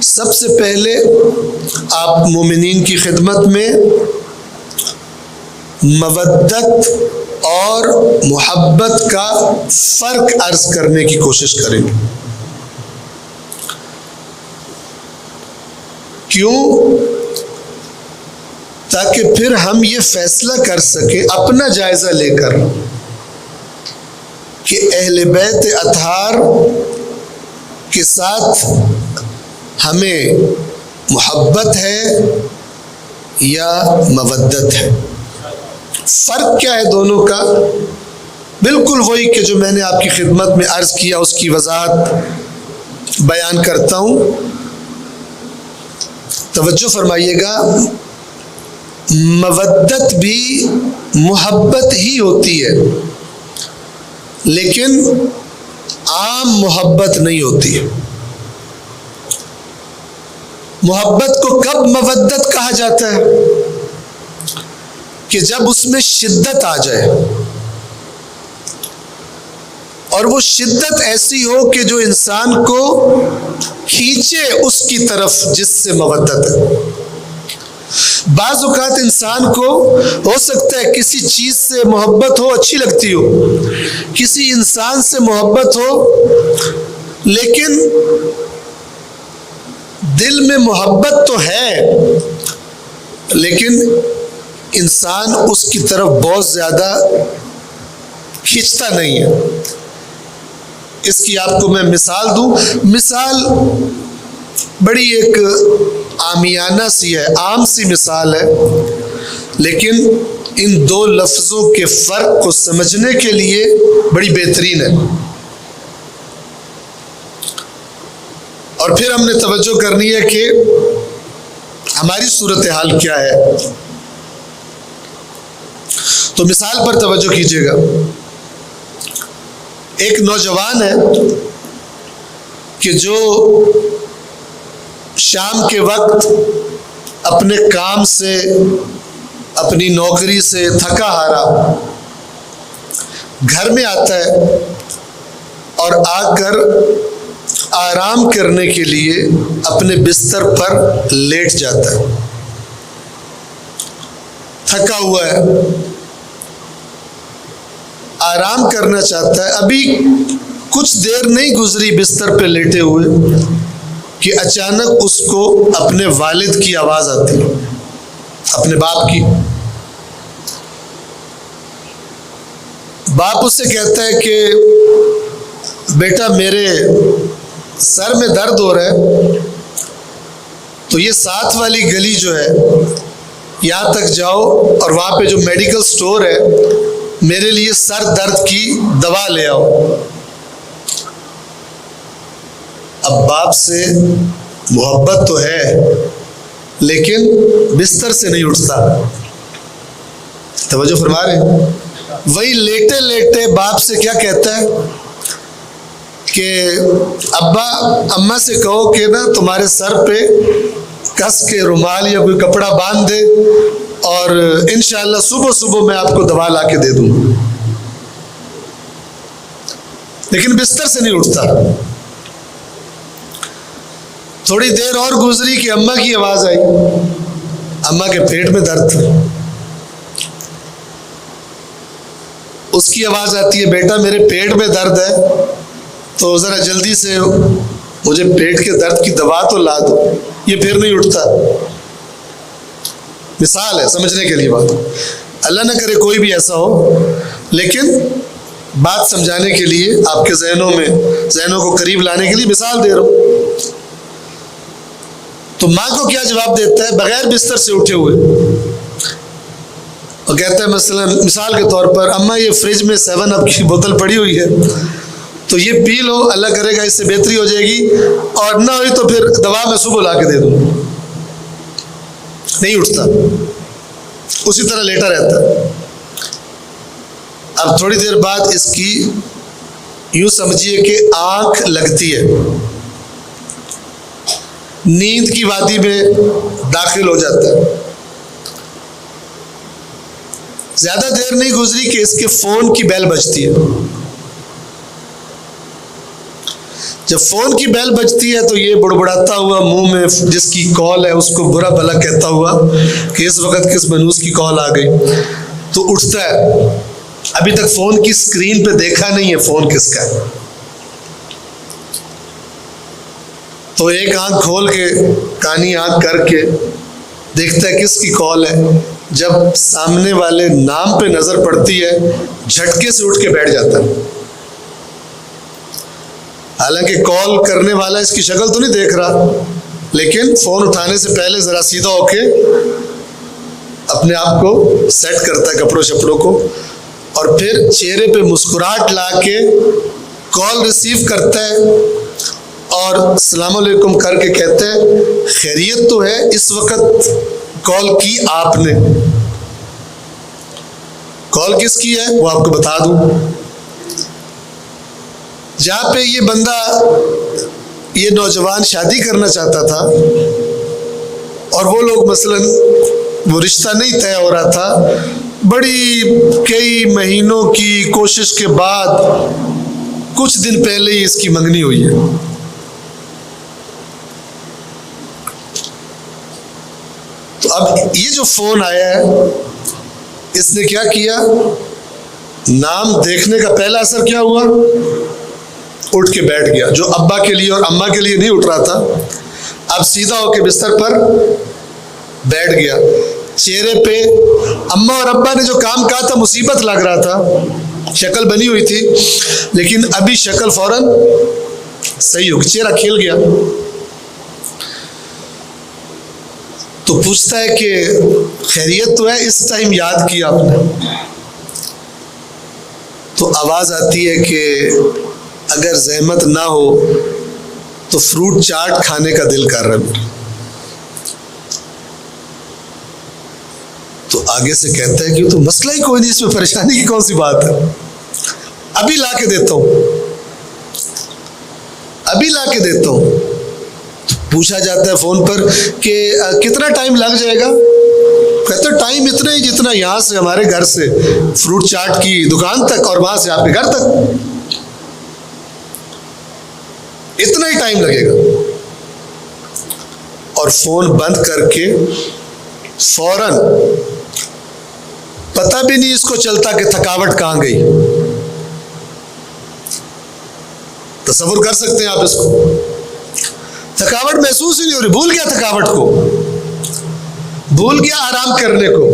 सबसे पहले आप मोमिनीन की खिदमत में मवद्दत और मोहब्बत का फ़र्क अर्ज करने की कोशिश करेंगे। क्यों? ताकि फिर हम ये फैसला कर सके अपना जायज़ा लेकर कि अहले बैत अतहार के साथ हमें मोहब्बत है या मवद्दत है। फ़र्क क्या है दोनों का? बिल्कुल वही कि जो मैंने आपकी खिदमत में अर्ज़ किया, उसकी वजाहत बयान करता हूँ। तवज्जो फरमाइएगा, मवद्दत भी मोहब्बत ही होती है, लेकिन आम मोहब्बत नहीं होती है। मोहब्बत को कब मवद्दत कहा जाता है? कि जब उसमें शिद्दत आ जाए, और वो शिद्दत ऐसी हो कि जो इंसान को खींचे उसकी तरफ जिससे मवद्दत है। बाज़ औक़ात इंसान को हो सकता है किसी चीज़ से मोहब्बत हो, अच्छी लगती हो, किसी इंसान से मोहब्बत हो, लेकिन दिल में मोहब्बत तो है, लेकिन इंसान उसकी तरफ बहुत ज़्यादा खींचता नहीं है। इसकी आपको मैं मिसाल दूं। मिसाल बड़ी एक आमियाना सी है, आम सी मिसाल है, लेकिन इन दो लफ्ज़ों के फ़र्क को समझने के लिए बड़ी बेहतरीन है। और फिर हमने तवज्जो करनी है कि हमारी सूरत हाल क्या है। तो मिसाल पर तवज्जो कीजिएगा। एक नौजवान है कि जो शाम के वक्त अपने काम से, अपनी नौकरी से थका हारा घर में आता है और आकर आराम करने के लिए अपने बिस्तर पर लेट जाता है। थका हुआ है, आराम करना चाहता है। अभी कुछ देर नहीं गुजरी बिस्तर पे लेटे हुए कि अचानक उसको अपने वालिद की आवाज़ आती है, अपने बाप की। बाप उससे कहता है कि बेटा मेरे सर में दर्द हो रहा है, तो ये साथ वाली गली जो है यहाँ तक जाओ और वहाँ पे जो मेडिकल स्टोर है मेरे लिए सर दर्द की दवा ले आओ। अब बाप से मोहब्बत तो है, लेकिन बिस्तर से नहीं उठता। तवज्जो फरमा रहे? वही लेटे लेटे बाप से क्या कहता है कि अब्बा अम्मा से कहो कि ना तुम्हारे सर पे कस के रुमाल या कोई कपड़ा बांध दे, और इंशाअल्लाह सुबह सुबह मैं आपको दवा ला के दे दूंगा। लेकिन बिस्तर से नहीं उठता। थोड़ी देर और गुजरी कि अम्मा की आवाज आई। अम्मा के पेट में दर्द था। उसकी आवाज आती है, बेटा मेरे पेट में दर्द है, तो जरा जल्दी से मुझे पेट के दर्द की दवा तो ला दो। ये फिर नहीं उठता। मिसाल है समझने के लिए बात। अल्लाह ना करे कोई भी ऐसा हो, लेकिन बात समझाने के लिए, आपके जहनों को करीब लाने के लिए मिसाल दे रहा हूं। तो माँ को क्या जवाब देता है बगैर बिस्तर से उठे हुए, और कहता है मसलन मिसाल के तौर पर, अम्मा ये फ्रिज में 7 अप की बोतल पड़ी हुई है, तो ये पी लो, अल्लाह करेगा इससे बेहतरी हो जाएगी, और ना हुई तो फिर दवा मैं सुबह ला के दे दूंगा। नहीं उठता, उसी तरह लेटा रहता है। अब थोड़ी देर बाद इसकी यूं समझिए कि आंख लगती है, नींद की वादी में दाखिल हो जाता है। ज्यादा देर नहीं गुजरी कि इसके फोन की बेल बजती है। जब फोन की बेल बजती है तो ये बुड़बुड़ाता हुआ मुंह में जिसकी कॉल है उसको बुरा भला कहता हुआ कि इस वक्त किस मनूस की कॉल आ गई, तो उठता है। अभी तक फोन की स्क्रीन पे देखा नहीं है फोन किसका है, तो एक आंख खोल के कानी आंख करके देखता है किसकी कॉल है। जब सामने वाले नाम पे नजर पड़ती है झटके से उठ के बैठ जाता है। हालांकि कॉल करने वाला इसकी शक्ल तो नहीं देख रहा, लेकिन फोन उठाने से पहले जरा सीधा होके अपने आप को सेट करता है कपड़ों शपड़ों को, और फिर चेहरे पे मुस्कुराहट ला के कॉल रिसीव करता है और अस्सलाम वालेकुम करके कहते हैं खैरियत तो है, इस वक्त कॉल की आपने। कॉल किसकी है वो आपको बता दूं। जहां पे ये बंदा, ये नौजवान शादी करना चाहता था और वो लोग मसलन वो रिश्ता नहीं तय हो रहा था, बड़ी कई महीनों की कोशिश के बाद कुछ दिन पहले ही इसकी मंगनी हुई है। तो अब ये जो फोन आया है इसने क्या किया, नाम देखने का पहला असर क्या हुआ, उठ के बैठ गया। जो अब्बा के लिए और अम्मा के लिए नहीं उठ रहा था, अब सीधा होके बिस्तर पर बैठ गया। चेहरे पे अम्मा और अब्बा ने जो काम कहा था मुसीबत लग रहा था, शक्ल बनी हुई थी, लेकिन अभी शक्ल फौरन सही हो गई, चेहरा खिल गया। तो पूछता है कि खैरियत तो है, इस टाइम याद किया आपने। तो आवाज आती है कि अगर जहमत ना हो तो फ्रूट चाट खाने का दिल कर रहा है मेरा। तो आगे से कहता है कि तो मसला ही कोई नहीं, इसमें परेशानी की कौन सी बात है, अभी ला के देता हूं, अभी ला के देता हूं। तो पूछा जाता है फोन पर कि कितना टाइम लग जाएगा, कहते टाइम इतना ही जितना यहां से हमारे घर से फ्रूट चाट की दुकान तक और वहां से आपके घर तक, इतना ही टाइम लगेगा। और फोन बंद करके फौरन, पता भी नहीं इसको चलता कि थकावट कहां गई। तसव्वुर कर सकते हैं आप इसको, थकावट महसूस ही नहीं हो रही, भूल गया थकावट को, भूल गया आराम करने को,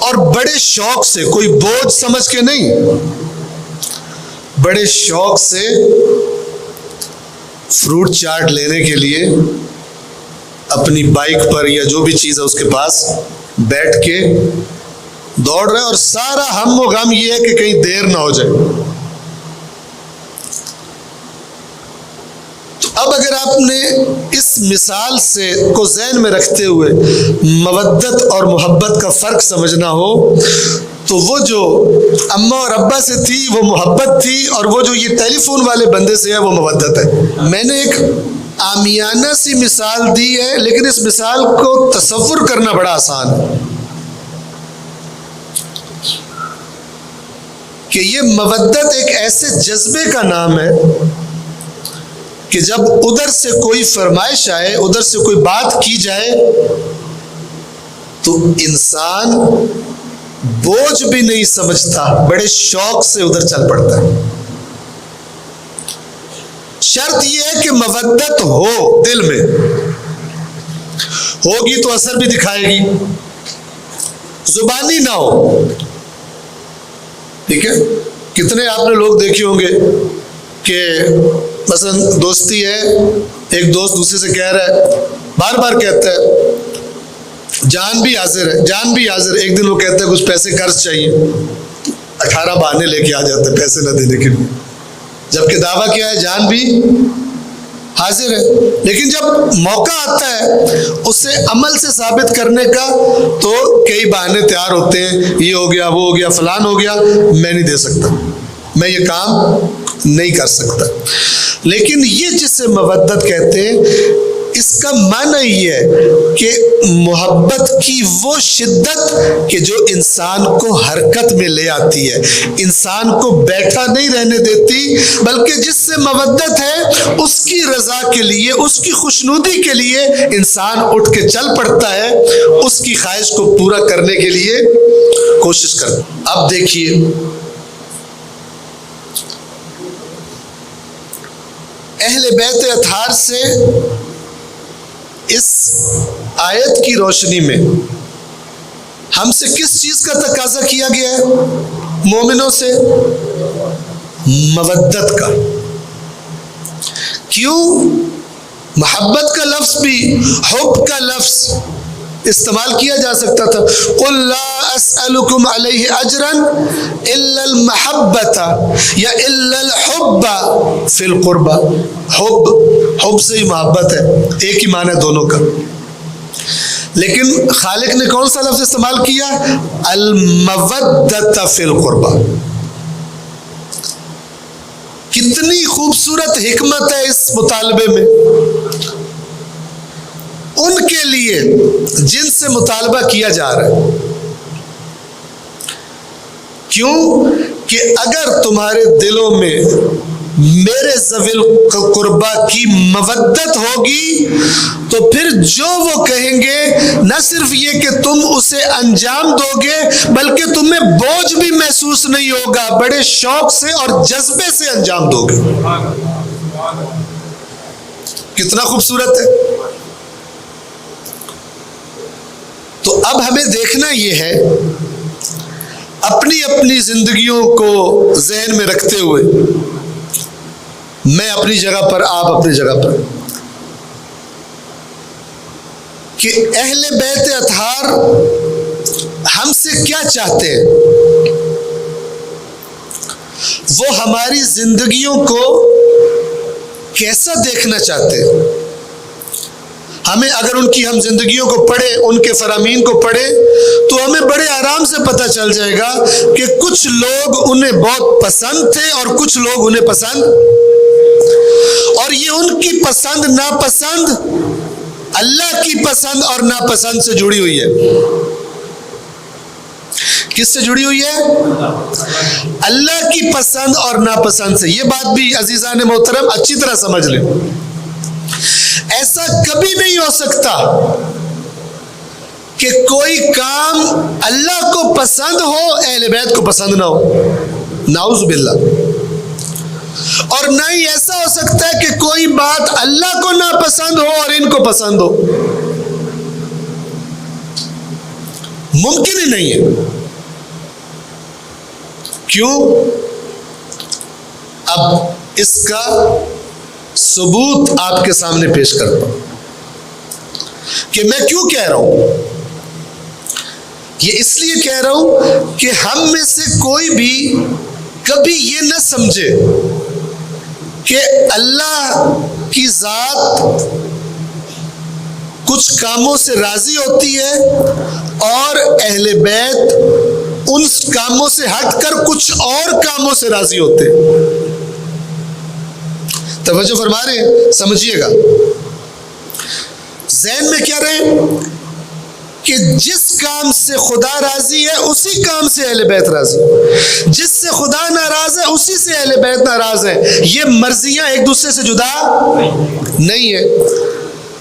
और बड़े शौक से, कोई बोझ समझ के नहीं, बड़े शौक से फ्रूट चाट लेने के लिए अपनी बाइक पर या जो भी चीज है उसके पास बैठ के दौड़ रहे हैं, और सारा हम व गम ये है कि कहीं देर ना हो जाए। तो अब अगर आपने इस मिसाल से को ज़हन में रखते हुए मवद्दत और मोहब्बत का फर्क समझना हो, तो वो जो अम्मा और अब्बा से थी वो मोहब्बत थी, और वो जो ये टेलीफोन वाले बंदे से है वो मवद्दत है। मैंने एक आमियाना सी मिसाल दी है, लेकिन इस मिसाल को तसव्वुर करना बड़ा आसान है कि ये मवद्दत एक ऐसे जज्बे का नाम है कि जब उधर से कोई फरमाइश आए, उधर से कोई बात की जाए, तो इंसान बोझ भी नहीं समझता, बड़े शौक से उधर चल पड़ता है। शर्त यह है कि मवद्दत हो दिल में, होगी तो असर भी दिखाएगी, जुबानी ना हो। ठीक है, कितने आपने लोग देखे होंगे कि मसलन दोस्ती है, एक दोस्त दूसरे से कह रहा है, बार बार कहता है जान भी हाजिर है, जान भी हाजिर। एक दिन वो कहता है कुछ पैसे कर्ज चाहिए, 18 बहाने लेके आ जाते हैं पैसे न देने के लिए, जबकि दावा क्या है, जान भी हाजिर है। लेकिन जब मौका आता है उसे अमल से साबित करने का, तो कई बहाने तैयार होते हैं, ये हो गया, वो हो गया, फलान हो गया, मैं नहीं दे सकता, मैं ये काम नहीं कर सकता। लेकिन ये जिसे मवद्दत कहते हैं, इसका माना ये है कि मोहब्बत की वो शिद्दत कि जो इंसान को हरकत में ले आती है, इंसान को बैठा नहीं रहने देती, बल्कि जिससे मवद्दत है उसकी रजा के लिए, उसकी खुशनुदी के लिए इंसान उठ के चल पड़ता है, उसकी ख्वाहिश को पूरा करने के लिए कोशिश करता। अब देखिए, अहले बैत अतहार से इस आयत की रोशनी में हमसे किस चीज का तकाजा किया गया है? मोमिनों से मवद्दत का। क्यों? मोहब्बत का लफ्ज भी हुब का लफ्ज इस्तेमाल किया जा सकता था। कुल ला अस्अलुकुम अलैहि अजरन इल्लल महब्बता या इल्लल हुब्बा फिल कुर्बा। हुब से ही मोहब्बत है, एक ही माना है दोनों का। लेकिन खालिक ने कौन सा लफ्ज इस्तेमाल किया? अल मवद्दत फिल कुर्बा। कितनी खूबसूरत हिकमत है इस मुतालबे में। उनके लिए जिनसे मुतालबा किया जा रहा है। क्यों? कि अगर तुम्हारे दिलों में मेरे ज़विल कुर्बा की मवद्दत होगी तो फिर जो वो कहेंगे न सिर्फ ये कि तुम उसे अंजाम दोगे, बल्कि तुम्हें बोझ भी महसूस नहीं होगा, बड़े शौक से और जज्बे से अंजाम दोगे। कितना खूबसूरत है। तो अब हमें देखना यह है, अपनी अपनी जिंदगियों को जहन में रखते हुए, मैं अपनी जगह पर, आप अपनी जगह पर, कि अहले बैत अतहार हमसे क्या चाहते हैं। वो हमारी जिंदगियों को कैसा देखना चाहते हैं। हमें अगर उनकी हम जिंदगियों को पढ़े, उनके फरामीन को पढ़े, तो हमें बड़े आराम से पता चल जाएगा कि कुछ लोग उन्हें बहुत पसंद थे और कुछ लोग उन्हें पसंद, और ये उनकी पसंद नापसंद अल्लाह की पसंद और नापसंद से जुड़ी हुई है। किससे जुड़ी हुई है? अल्लाह की पसंद और नापसंद से। ये बात भी अजीजान मोहतरम अच्छी तरह समझ लें। ऐसा कभी नहीं हो सकता कि कोई काम अल्लाह को पसंद हो, अहले बैत को पसंद ना हो, नाउज़ बिल्लाह। और न ही ऐसा हो सकता है कि कोई बात अल्लाह को ना पसंद हो और इनको पसंद हो। मुमकिन ही नहीं है। क्यों? अब इसका सबूत आपके सामने पेश करता हूं कि मैं क्यों कह रहा हूं। ये इसलिए कह रहा हूं कि हम में से कोई भी कभी ये न समझे कि अल्लाह की जात कुछ कामों से राजी होती है और अहले बैत उन कामों से हटकर कुछ और कामों से राजी होते हैं। तवज्जो फरमा रहे हैं, समझिएगा। ज़हन में क्या रहे कि जिस काम से खुदा राजी है उसी काम से अहले बैत राजी, जिससे खुदा नाराज है उसी से अहले बैत नाराज है। ये मर्जियां एक दूसरे से जुदा नहीं है।